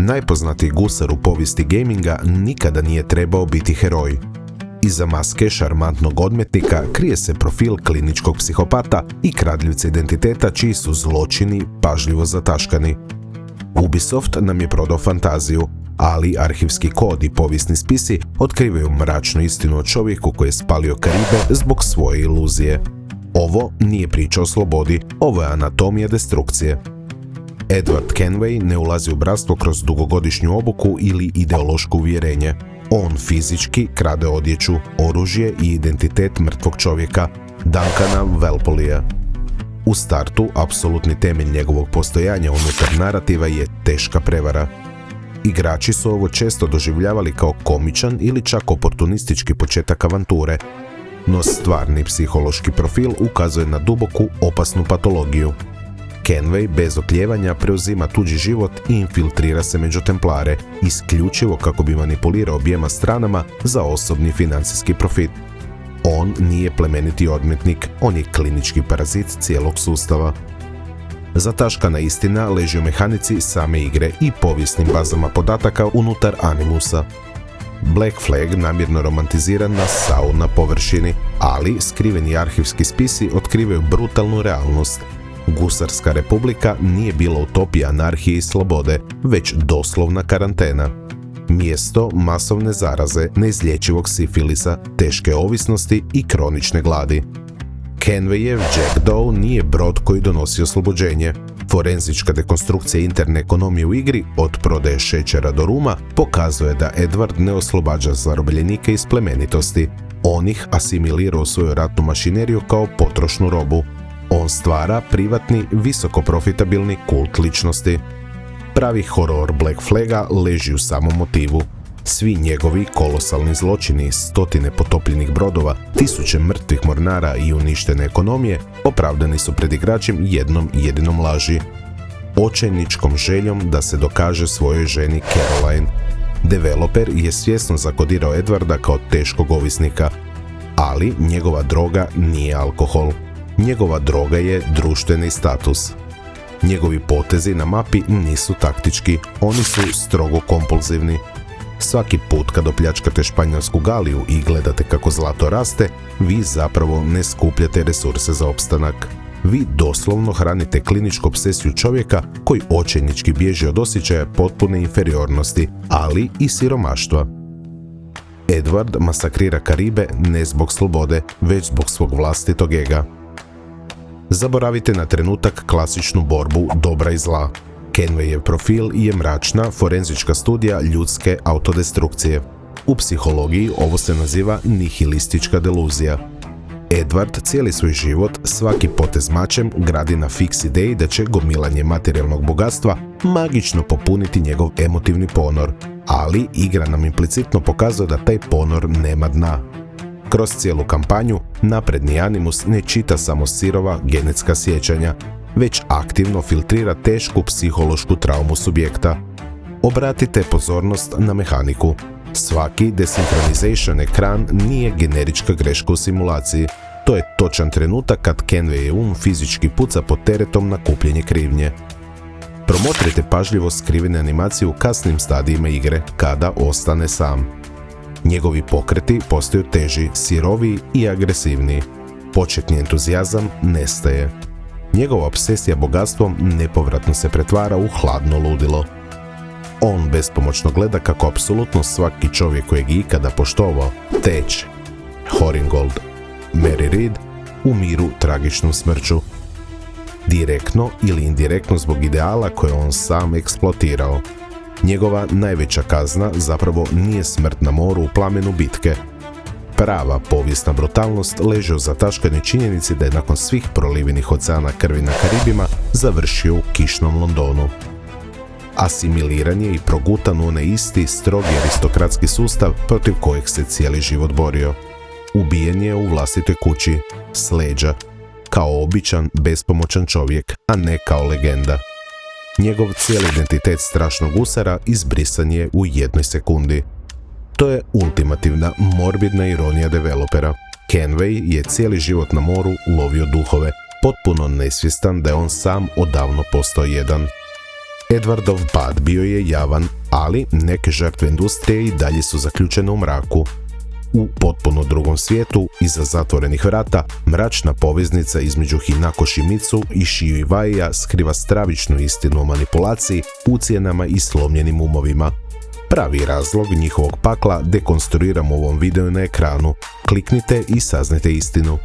najpoznatiji gusar u povijesti gaminga nikada nije trebao biti heroj. Iza maske šarmantnog odmetnika krije se profil kliničkog psihopata i kradljivca identiteta čiji su zločini pažljivo zataškani. Ubisoft nam je prodao fantaziju, ali arhivski kod i povijesni spisi otkrivaju mračnu istinu o čovjeku koji je spalio Karibe zbog svoje iluzije. Ovo nije priča o slobodi, ovo je anatomija destrukcije. Edward Kenway ne ulazi u bratstvo kroz dugogodišnju obuku ili ideološko uvjerenje. On fizički krade odjeću, oružje i identitet mrtvog čovjeka, Duncana Valpolia. U startu, apsolutni temelj njegovog postojanja unutar narativa je teška prevara. Igrači su ovo često doživljavali kao komičan ili čak oportunistički početak avanture, no stvarni psihološki profil ukazuje na duboku, opasnu patologiju. Kenway bez oklijevanja preuzima tuđi život i infiltrira se među templare, isključivo kako bi manipulirao objema stranama za osobni financijski profit. On nije plemeniti odmetnik, on je klinički parazit cijelog sustava. Zataškana istina leži u mehanici same igre i povijesnim bazama podataka unutar Animusa. Black Flag namjerno romantiziran na SAU na površini, ali skriveni arhivski spisi otkrivaju brutalnu realnost. Gusarska republika nije bila utopija anarhije i slobode, već doslovna karantena. Mjesto masovne zaraze, neizlječivog sifilisa, teške ovisnosti i kronične gladi. Kenwayev Jack Doe nije brod koji donosi oslobođenje. Forenzička dekonstrukcija interne ekonomije u igri, od prodaje šećera do ruma, pokazuje da Edward ne oslobađa zarobljenike iz plemenitosti. On ih asimilira u svoju ratnu mašineriju kao potrošnu robu. On stvara privatni, visoko profitabilni kult ličnosti. Pravi horor Black Flaga leži u samom motivu. Svi njegovi kolosalni zločini, stotine potopljenih brodova, tisuće mrtvih mornara i uništene ekonomije opravdani su pred igračem jednom jedinom laži. Očajničkom željom da se dokaže svojoj ženi Caroline. Developer je svjesno zakodirao Edwarda kao teškog ovisnika, ali njegova droga nije alkohol. Njegova droga je društveni status. Njegovi potezi na mapi nisu taktički, oni su strogo kompulzivni. Svaki put kad opljačkate španjolsku Galiju i gledate kako zlato raste, vi zapravo ne skupljate resurse za opstanak. Vi doslovno hranite kliničku obsesiju čovjeka koji očajnički bježi od osjećaja potpune inferiornosti, ali i siromaštva. Edward masakrira Karibe ne zbog slobode, već zbog svog vlastitog ega. Zaboravite na trenutak klasičnu borbu dobra i zla. Kenwayev profil je mračna forenzička studija ljudske autodestrukcije. U psihologiji ovo se naziva nihilistička deluzija. Edward cijeli svoj život, svaki potez mačem, gradi na fiks ideji da će gomilanje materijalnog bogatstva magično popuniti njegov emotivni ponor, ali igra nam implicitno pokazuje da taj ponor nema dna. Kroz cijelu kampanju, napredni Animus ne čita samo sirova genetska sjećanja, već aktivno filtrira tešku psihološku traumu subjekta. Obratite pozornost na mehaniku. Svaki desynchronization ekran nije generička greška u simulaciji. To je točan trenutak kad Kenwayev fizički puca pod teretom na kupljenje krivnje. Promotrite pažljivo skrivene animacije u kasnim stadijima igre, kada ostane sam. Njegovi pokreti postaju teži, siroviji i agresivniji. Početni entuzijazam nestaje. Njegova obsesija bogatstvom nepovratno se pretvara u hladno ludilo. On bespomoćno gleda kako apsolutno svaki čovjek kojeg je ikada poštovao, Thatch, Horingold, Mary Read, umiru tragičnom smrću. Direktno ili indirektno zbog ideala koje on sam eksploatirao. Njegova najveća kazna zapravo nije smrt na moru u plamenu bitke. Prava povijesna brutalnost leži u zataškanoj činjenici da je nakon svih prolivenih oceana krvi na Karibima završio u kišnom Londonu. Asimiliran je i progutan u onaj isti strogi aristokratski sustav protiv kojeg se cijeli život borio. Ubijen je u vlastitoj kući, s leđa, kao običan, bespomoćan čovjek, a ne kao legenda. Njegov cijeli identitet strašnog gusara izbrisan je u jednoj sekundi. To je ultimativna, morbidna ironija developera. Kenway je cijeli život na moru lovio duhove, potpuno nesvjestan da je on sam odavno postao jedan. Edwardov pad bio je javan, ali neke žrtve industrije i dalje su zaključene u mraku. U potpuno drugom svijetu, iza zatvorenih vrata, mračna poveznica između Hinako Shimizu i Shiyu Iwaia skriva stravičnu istinu o manipulaciji, ucjenama i slomljenim umovima. Pravi razlog njihovog pakla dekonstruiramo u ovom videu na ekranu. Kliknite i saznajte istinu.